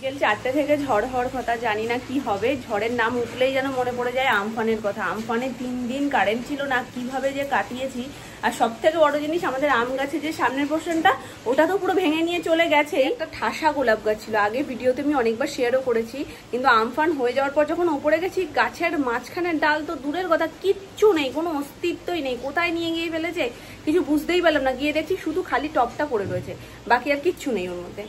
বিকেল 4টে থেকে ঝড় হওয়ার কথা, জানি না কি হবে। ঝড়ের নাম উঠলেই যেন মনে পড়ে যায় আমফানের কথা। আমফানে 3 দিন কারেন্ট ছিল না, কিভাবে যে কাটিয়েছি। আর সব থেকে বড় জিনিস, আমাদের আম গাছে যে সামনের পোর্শনটা, ওটা তো পুরো ভেঙে নিয়ে চলে গেছে। একটা ঠাসা গোলাপ গাছ ছিল, আগে ভিডিওতে আমি অনেকবার শেয়ারও করেছি, কিন্তু আমফান হয়ে যাওয়ার পর যখন ওপরে গেছি, গাছের মাঝখানের ডাল তো দূরের কথা, কিচ্ছু নেই, কোনো অস্তিত্বই নেই। কোথায় নিয়ে গিয়ে ফেলেছে কিছু বুঝতেই পারলাম না। গিয়ে দেখছি শুধু খালি টপটা পড়ে রয়েছে, বাকি আর কিচ্ছু নেই ওর মধ্যে।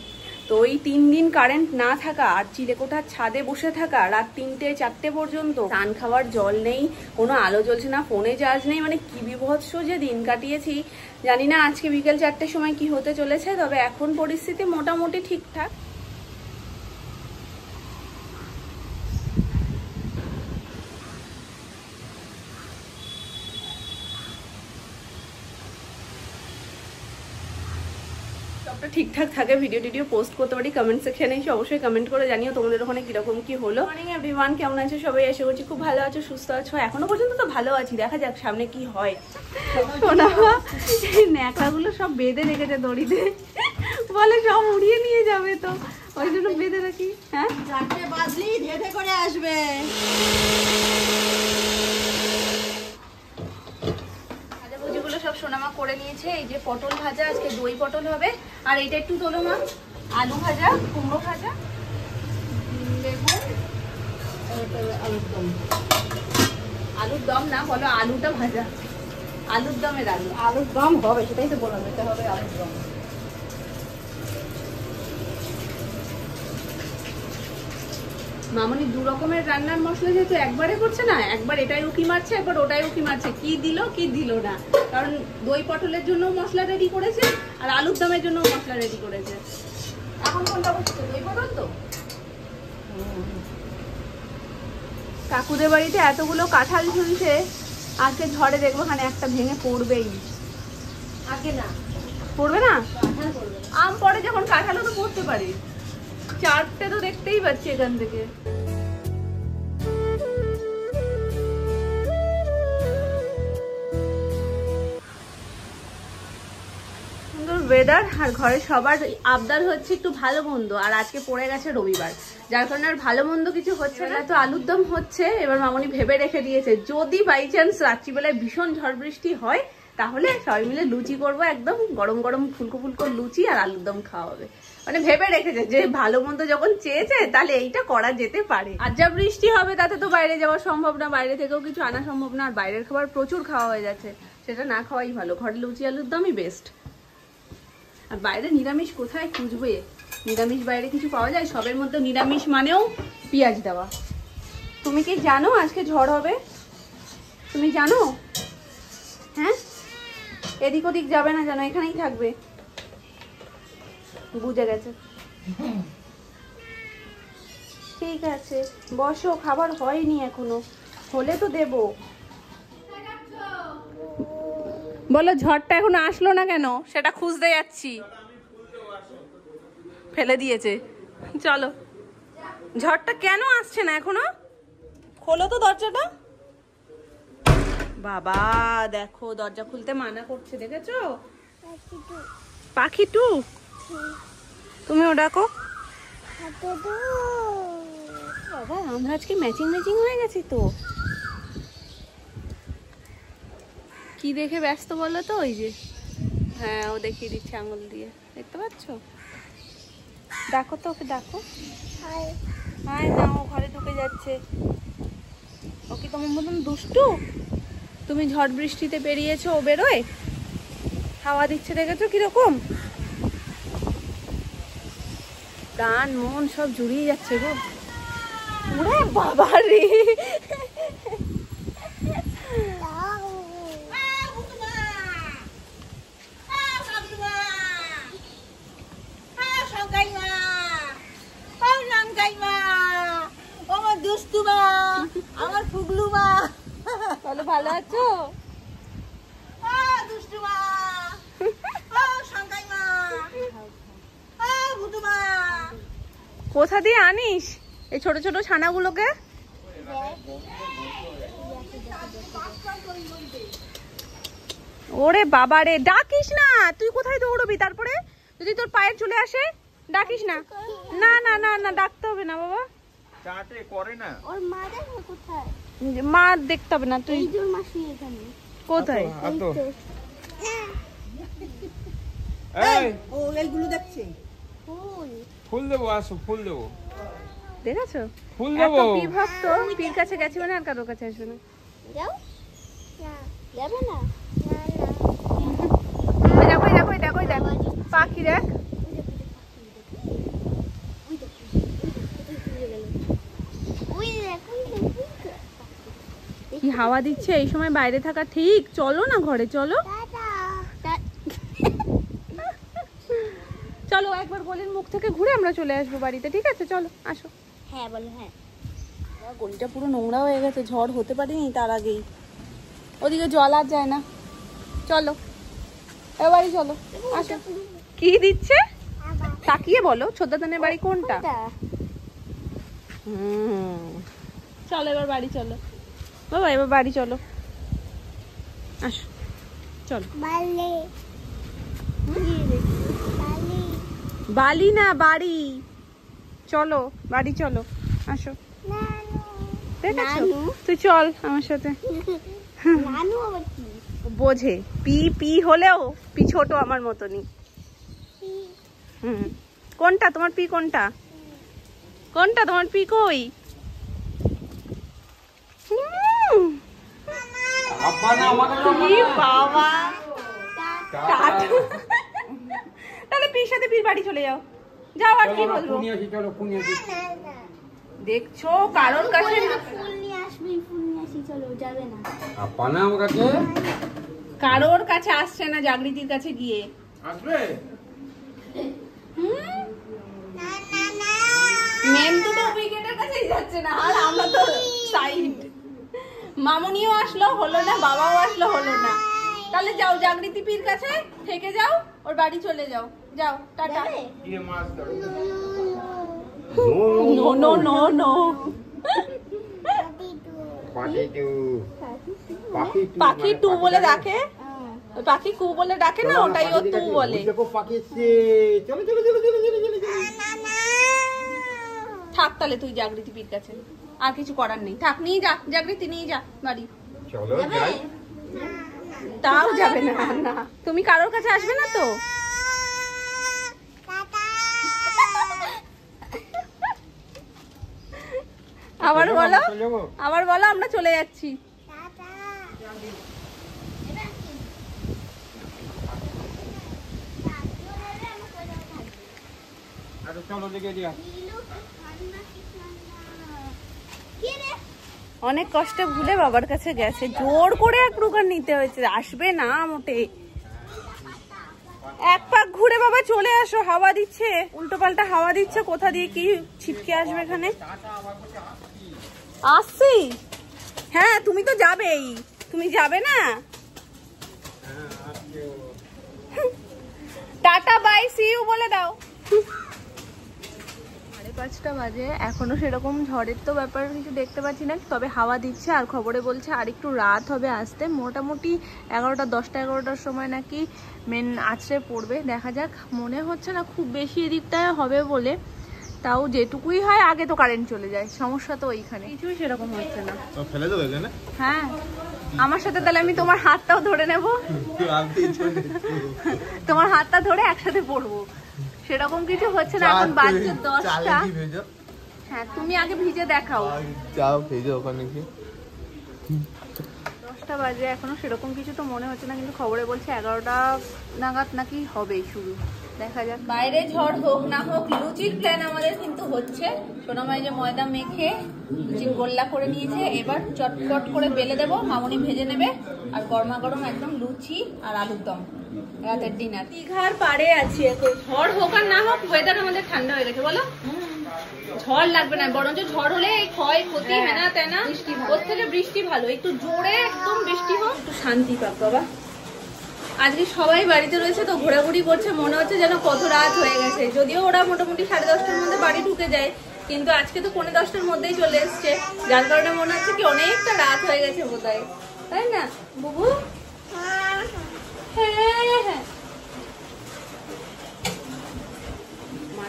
তো ওই 3 দিন কারেন্ট না থাকা, আর চিলেকোঠার ছাদে বসে থাকা রাত 3টে-4টে পর্যন্ত, স্নান খাওয়ার জল নেই, কোনো আলো জ্বলছে না, ফোনে চার্জ নেই, মানে কি বিভৎস যে দিন কাটিয়েছি। জানি না আজকে বিকেল 4টের সময় কি হতে চলেছে, তবে এখন পরিস্থিতি মোটামুটি ঠিকঠাক। ঠিকঠাক থাকে, ভিডিও টিডিও পোস্ট করতে পারি। কমেন্ট সেকশনে এসে অবশ্যই কমেন্ট করে জানিও তোমাদের ওখানে কিরকম কি হলো। মর্নিং এভরিওয়ান, কেমন আছো সবাই? আশা করছি খুব ভালো আছো, সুস্থ আছো। এখনো পর্যন্ত তো ভালো আছি, দেখা যাক সামনে কি হয়। শোনা ন্যাকড়াগুলো সব বেঁধে রেখেছে দড়িতে, বলে সব উড়িয়ে নিয়ে যাবে, তো ওই জন্য বেঁধে রাখি। হ্যাঁ, 4টে বাজলি ধেধে করে আসবে। সব সোনামা করে নিয়েছে। এই যে পটল ভাজা, আজকে দই পটল হবে। আর এটা একটু তোলো মা, আলু ভাজা, কুমড়ো ভাজা, বেগুন, আলুর দম না বলো, আলুটা ভাজা, আলুর দমের আলু। আলুর দম হবে, সেটাই তো বললাম, এটা হবে আলুর দম। মামনি 2 রকমের রান্নার মশলা যেহেতু একবারে করছে না, একবার এটাই উকি মারছে, একবার ওটাই উকি মারছে, কি দিল কি দিল না। কারণ দই পটলের জন্য মশলা রেডি করেছে, আর আলুর দমের জন্য মশলা রেডি করেছে। এখন কোনটা করছে? দই পটল তো। কাকুদের বাড়িতে এতগুলো কাঁঠাল ঝুলছে, আজকে ঝড়ে দেখবো ওখানে একটা ভেঙে পড়বেই। আগে না পড়বে না, কাঁঠাল করবে, আম পরে যখন কাঁঠালও তো পড়তে পারে। 4টে তো দেখতেই পাচ্ছি এখান থেকে। সুন্দর ওয়েদার, আর ঘরে সবার আবদার হচ্ছে একটু ভালো মন্দ। আর আজকে পড়ে গেছে রবিবার, যার কারণে আর ভালো মন্দ কিছু হচ্ছে না। তো আলুর দম হচ্ছে। এবার মামনি ভেবে রেখে দিয়েছে, যদি বাই চান্স রাত্রিবেলায় ভীষণ ঝড় বৃষ্টি হয়, তাহলে সবাই মিলে লুচি করবো, একদম গরম গরম ফুলকো ফুলকো লুচি, আর আলুর দম খাওয়া হবে। মানে ভেবে রেখেছে যে ভালো মন্দ যখন চেয়েছে, তাহলে এইটা করা যেতে পারে। আর যা বৃষ্টি হবে তাতে তো বাইরে যাওয়া সম্ভব না, বাইরে থেকেও কিছু আনা সম্ভব না। আর বাইরের খাবার প্রচুর খাওয়া হয়ে যাচ্ছে, সেটা না খাওয়াই ভালো। ঘরে লুচি আলুর দমই বেস্ট। আর বাইরে নিরামিষ কোথায় খুঁজবে? নিরামিষ বাইরে কিছু পাওয়া যায়? সবের মধ্যে নিরামিষ মানেও পেঁয়াজ দেওয়া। তুমি কি জানো আজকে ঝড় হবে? তুমি জানো? হ্যাঁ, এদিক ওদিক যাবে না জানো, এখানেই থাকবে। বুঝে গেছে। ঠিক আছে, বসো, খাবার হয়নি এখনো, হলে তো দেবো। বলো, ঝড়টা এখনো আসলো না কেন? সেটা খুঁজতে যাচ্ছি। ফেলে দিয়েছে। চলো, ঝড়টা কেন আসছে না এখনো? খোলো তো দরজাটা। বাবা দেখো, দরজা খুলতে মানা করছে, দেখেছো? পাখি টু, তুমিও ডাকো। বাবা, আমরা আজকে ম্যাচিং ম্যাচিং হয়ে গেছি তো। কি দেখে ব্যস্ত বলো তো? ওই যে, হ্যাঁ, ও দেখিয়ে দিচ্ছে আঙুল দিয়ে, দেখতে পাচ্ছ? ডাকো তো ওকে, ডাকো। হাই না, ও ঘরে ঢুকে যাচ্ছে। ও কি তোমার মতন দুষ্টু? তুমি ঝড় বৃষ্টিতে বেরিয়েছো, ও বেরোয়? হাওয়া দিচ্ছে, দেখেছো কিরকম? প্রাণ মন সব জুড়িয়ে যাচ্ছে গো। ওরে বাবা রে, আমার ফুগলু মা, বলো ভালো আছো? দুষ্টু মা, শঙ্কাই মা, ভুতু মা। কোথা দিয়ে আনিস এই ছোট ছোট ছানাগুলোকে? ওরে বাবা রে, ডাকিস না, তুই কোথায় দৌড়বি? তারপরে যদি তোর পায়ের চলে আসে, ডাকিস না, না না না না ডাকতে হবে না বাবা, চাটে করে না। ওর মা দেখো কোথায়? মা দেখতে হবে না, তুই এই যে ওর মাসি এখানে। কোথায়? আতো এই ও এইগুলো দেখছে। ফুল ফুল দেবো, আসো ফুল দেবো, দেখেছো? ফুল এত দেবো। পি ভাবতো পির কাছে গেছে মানে আর কারোর কাছে আসবে না। যাও না যাবে না না ওই দেখো, ওই দেখো, ওই দেখো, ওই দেখো পাখি দেখ। ওই দেখ কি হাওয়া দিচ্ছে এই সময় বাইরে থাকা ঠিক। চলো না ঘরে, চলো চলো, একবার গলির মুখ থেকে ঘুরে আমরা চলে আসবো বাড়িতে, ঠিক আছে? চলো আসো। হ্যাঁ বলো হ্যাঁ গলিটা পুরো নোংরা হয়ে গেছে, ঝড় হতে পারেনি তার আগেই। ওদিকে জল আর যায় না। চলো এবারই চলো, আসো। কি দিচ্ছে তাকিয়ে বলো, ছোদ্দাদানের বাড়ি কোনটা? চলো এবার বাড়ি চলো বাবা, এবার বাড়ি চলো, আসো চলো। বালে বালে বালি না বাড়ি, চলো বাড়ি চলো, আসো। দেখেছো? নানু। তুই চল আমার সাথে। নানু আবার কি বোঝে, পি পি হলেও পি ছোট আমার মতনই। কোনটা তোমার পি? কোনটা কোনটা তোমার পি? কই? আব্বা না আমাকে ই বাবা, টাটা। তাহলে পির সাথে পির বাড়ি চলে যাও, যাও। আর কি বলবো? চলো পুনিয়া দেখছো কারোর কাছে ফুল নিয়ে আসবি ফুল নিয়ে আসি চলো যাবে না আব্বা না আমার কাছে কারোর কাছে আসছে না, জাগৃতির কাছে গিয়ে আসবে। মেন দুটো উইকেটের কাছেই যাচ্ছে না, আর আমরা তো সাইড। মামুনিও আসলো হলো না, বাবাও আসলো হলো না। তাহলে যাও জাগৃতি পির কাছে থেকে যাও, ওর বাড়ি চলে যাও, যাও টাটা। গিয়ে মাছ ধরো। নো নো নো নো, পাখি টু বলে ডাকে, ওই পাখি কু বলে ডাকে না, ওটাই ও তু বলে। পাখি এসছে, চলো চলো চলো চলো চলো চলো চলো। থাক তাহলে তুই জাগৃতি পির কাছে, আর কিছু করার নেই। থাক, নিয়ে যা জাগৃতি, নিয়ে যা বাড়ি। চলো যাই। তাও যাবে না। না তুমি কারোর কাছে আসবে না তো? আবার বলো, আবার বলো, আমরা চলে যাচ্ছি। আরে চলো দেখে দিয়া। অনেক কষ্ট ভুলে বাবার কাছে গেছে, জোর করে এক প্রকার নিতে হয়েছে, আসবে না মোটে। এক পাক ঘুরে বাবা চলে আসো, হাওয়া দিচ্ছে, উল্টো পাল্টা হাওয়া দিচ্ছে, কোথা দিয়ে কি ছিটকে আসবে এখানে। আসছি, হ্যাঁ তুমি তো যাবেই, তুমি যাবে না? টাটা বাই সি ইউ বলে দাও। 5:30 বাজে, এখনো সেরকম ঝড়ের তো ব্যাপার কিছু দেখতে পাচ্ছি না, তবে হাওয়া দিচ্ছে। আর খবরে বলছে আর একটু রাত হবে আসতে, মোটামুটি 11টা 10টা 11টার সময় নাকি মেন আছড়ে পড়বে। দেখা যাক, মনে হচ্ছে না খুব বেশি এদিকটায় হবে বলে, তাও যেটুকুই হয়। আগে তো কারেন্ট চলে যায়, সমস্যা তো ওইখানে, কিছুই সেরকম হচ্ছে না। ফেলে দেবো এখানে। হ্যাঁ আমার সাথে তাহলে আমি তোমার হাতটাও ধরে নেব, তোমার হাতটা ধরে একসাথে পড়বো। সেরকম কিছু হচ্ছে না, এখন বাজছে 10টা। হ্যাঁ তুমি আগে ভিজে দেখাও। যাও ভেজে ওখানে গিয়ে। 10টা বাজে, এখনো সেরকম কিছু তো মনে হচ্ছে না, কিন্তু খবরে বলছে 11টা নাগাদ নাকি হবে শুরু। দেখা যাক, বাইরে ঝড় হোক না হোক, লুচির প্ল্যান আমাদের কিন্তু হচ্ছে। সোনামাই যে ময়দা মেখে লুচির গোল্লা করে নিয়েছে, এবার চটপট করে বেলে দেবো, মামুনি ভেজে নেবে, আর গরমা গরম একদম লুচি আর আলুর দম, রাতের ডিনার। দীঘার পাড়ে আছি এখন, ঝড় হোক আর না হোক ওয়েদার আমাদের ঠান্ডা হয়ে গেছে। বলো ঝড় লাগবে না, বরঞ্চ ঝড় হলে ক্ষয় ক্ষতি হেনা তেনা, ওর থেকে বৃষ্টি ভালো। একটু জোরে একদম বৃষ্টি হোক, একটু শান্তি পাক বাবা। আজকে সবাই বাড়িতে রয়েছে তো ঘোরাঘুরি করছে, মনে হচ্ছে যেন কত রাত হয়ে গেছে। যদিও ওরা মোটামুটি 10:30টার মধ্যে বাড়ি ঢুকে যায়, কিন্তু আজকে তো 10:45টার মধ্যেই চলে এসছে, যার কারণে মনে হচ্ছে কি অনেকটা রাত হয়ে গেছে বোধহয়, তাই না বুবু? হ্যাঁ হ্যাঁ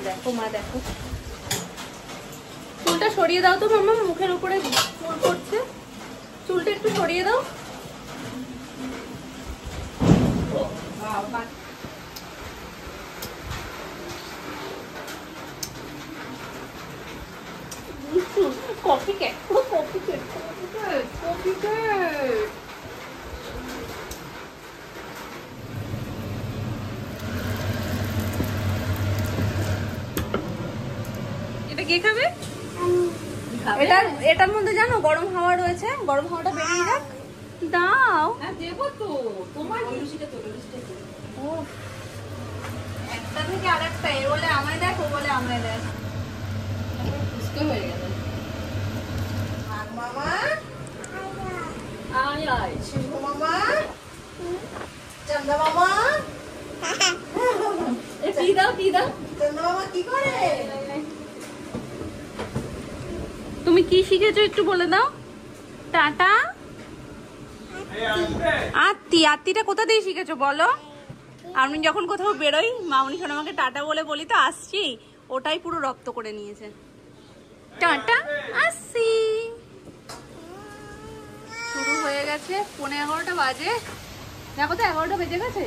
দেখো মা দেখো, চুলটা সরিয়ে দাও তো মাম্মা, মুখের উপরে চুল পড়ছে, চুলটা একটু সরিয়ে দাও। কফি কেক, পুরো কফি কেক, কফি কেক। এটা কে খাবে? এটার মধ্যে জানো গরম হাওয়া রয়েছে, গরম হাওয়াটা বেরিয়ে যাক। দাও দেবো তো তোমার, একটা থেকে আরেকটা, এ বলে আমায় দেখ, ও বলে আমায় দেখ, হয়ে গেল। মামা আয় আয়, শিবু মামা, চন্দা মামা, টি দাও টি দাও। চন্দা মামা কি করে? তুমি কি শিখেছো একটু বলে দাও। টাটা। আত্তি, আত্তিটা কোথা থেকে শিখেছো বলো? আমি যখন কোথাও বেরোই মামনি শোনো আমাকে টাটা বলে বলি তো আসছি, ওটাই পুরো রপ্ত করে নিয়েছে। টাটা আসছি। শুরু হয়ে গেছে, 11:15 বাজে, দেখো তো 11টা বেজে গেছে,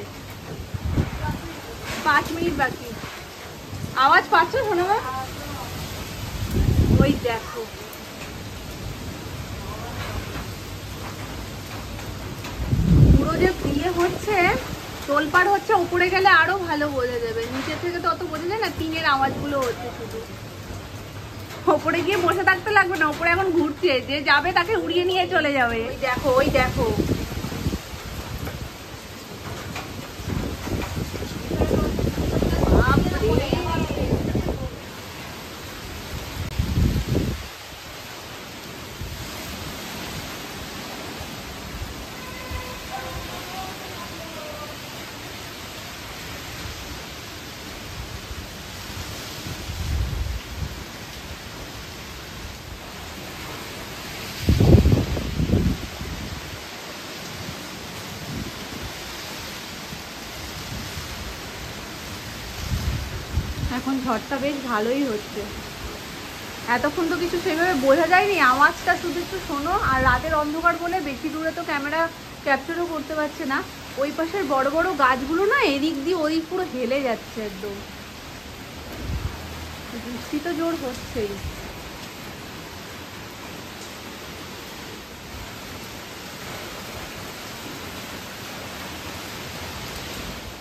5 মিনিট বাকি। আওয়াজ পাচ্ছ শোনো মা? ওই দেখো পুরো যে বিয়ে হচ্ছে, তোলপাড় হচ্ছে, উপরে গেলে আরো ভালো বোঝা যাবে, নিচে থেকে তো অত বোঝা যায় না, টিনের আওয়াজগুলো হচ্ছে শুধু। ওপরে গিয়ে বসে থাকতে লাগবে না, ওপরে এখন ঘুরছে, যে যাবে তাকে উড়িয়ে নিয়ে চলে যাবে। ওই দেখো ওই দেখো, এখন ঝড়টা বেশ ভালোই হচ্ছে। এতক্ষণ তো কিছু সেভাবে বোঝা যায়নি, আওয়াজটা শুধু একটু শোনো। আর রাতের অন্ধকার বলে বেশি দূরে তো ক্যামেরা ক্যাপচারও করতে পারছে না। ওই পাশের বড় বড় গাছগুলো না এদিক দিয়ে ওদিক পুরো হেলে যাচ্ছে একদম। বৃষ্টি তো জোর হচ্ছেই।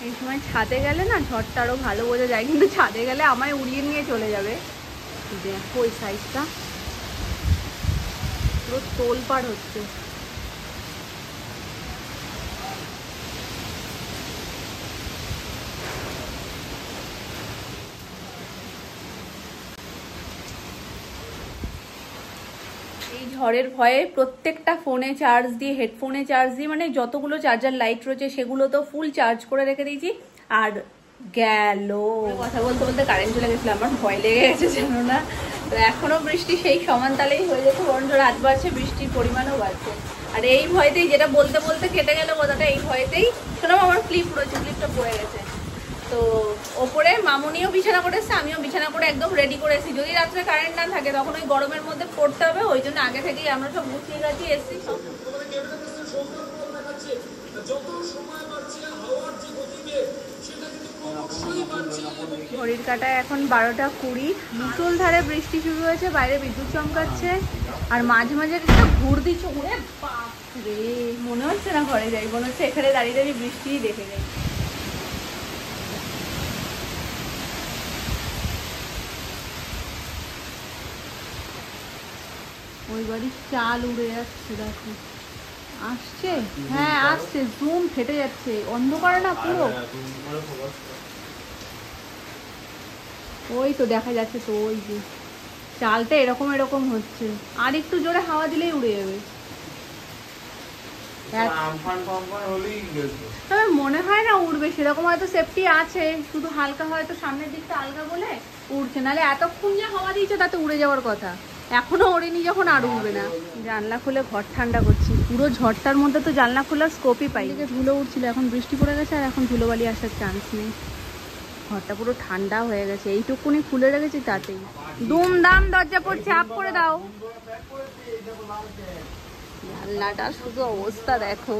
এই সময় ছাদে গেলে না ঝড়টা আরো ভালো বোঝা যায়, কিন্তু ছাদে গেলে আমায় উড়িয়ে নিয়ে চলে যাবে। দেখো ওই সাইজটা পুরো তোলপাড় হচ্ছে। এই ঝড়ের ভয়ে প্রত্যেকটা ফোনে চার্জ দিয়ে, হেডফোনে চার্জ দিয়ে, মানে যতগুলো চার্জার লাইট রয়েছে সেগুলো তো ফুল চার্জ করে রেখে দিয়েছি। আর গেল কথা বলতে বলতে কারেন্ট চলে গেছিল, আমার ভয় লেগে গেছে জানো না। তো এখনো বৃষ্টি সেই সমান তালেই হয়ে যাচ্ছে, বরঞ্চ রাত বাড়ছে, বৃষ্টির পরিমাণও বাড়ছে। আর এই ভয়তেই, যেটা বলতে বলতে কেটে গেল কথাটা, এই ভয়তেই শোনাম আমার ক্লিপ রয়েছে, ক্লিপটা পড়ে গেছে। তো ওপরে মামুনিও বিছানা করে এসছে, আমিও বিছানা করে একদম রেডি করে এসেছি। যদি রাত্রে কারেন্ট না থাকে তখন ওই গরমের মধ্যে পড়তে হবে, ওই জন্য আগে থেকেই আমরা সব গুছিয়ে গাছিয়ে এসেছি। ঘড়ির কাঁটায় এখন 12:20। মুষলধারে বৃষ্টি শুরু হয়েছে, বাইরে বিদ্যুৎ চমকাচ্ছে, আর মাঝে মাঝে একটা ঘুর দিচ্ছে। উড়ে বাপরে, মনে হচ্ছে না ঘরে যাই, মনে হচ্ছে এখানে দাঁড়িয়ে দাঁড়িয়ে বৃষ্টিই দেখে যাই। ওই বাড়ির চাল উড়ে যাচ্ছে, দেখো আসছে, হ্যাঁ আসছে, জুম ফেটে যাচ্ছে, অন্ধকার না পুরো। ওই তো দেখা যাচ্ছে, তো ওই যে চালটা এরকম এরকম হচ্ছে, আর একটু জোরে হাওয়া দিলেই উড়ে যাবে। তবে মনে হয় না উড়বে, সেরকম হয়তো সেফটি আছে, শুধু হালকা হয়তো সামনের দিকটা আলগা বলে উড়ছে, নাহলে এতক্ষণ যে হাওয়া দিয়েছে তাতে উড়ে যাওয়ার কথা। এখনো ওড়েনি যখন আর উঠবে না। জানলা খুলে ঘর ঠান্ডা করছি, পুরো ঝড়টার মধ্যে তো জানলা খোলার স্কোপই পাই। ধুলো উঠছিল, এখন বৃষ্টি পড়ে গেছে, আর এখন ধুলোবালি আসার চান্স নেই। ঘরটা পুরো ঠান্ডা হয়ে গেছে, এইটুকুনি খুলে রেখেছি তাতেই দুমদাম দরজা পড়ছে, আপ করে দাও। জানলাটা শুধু অবস্থা দেখো।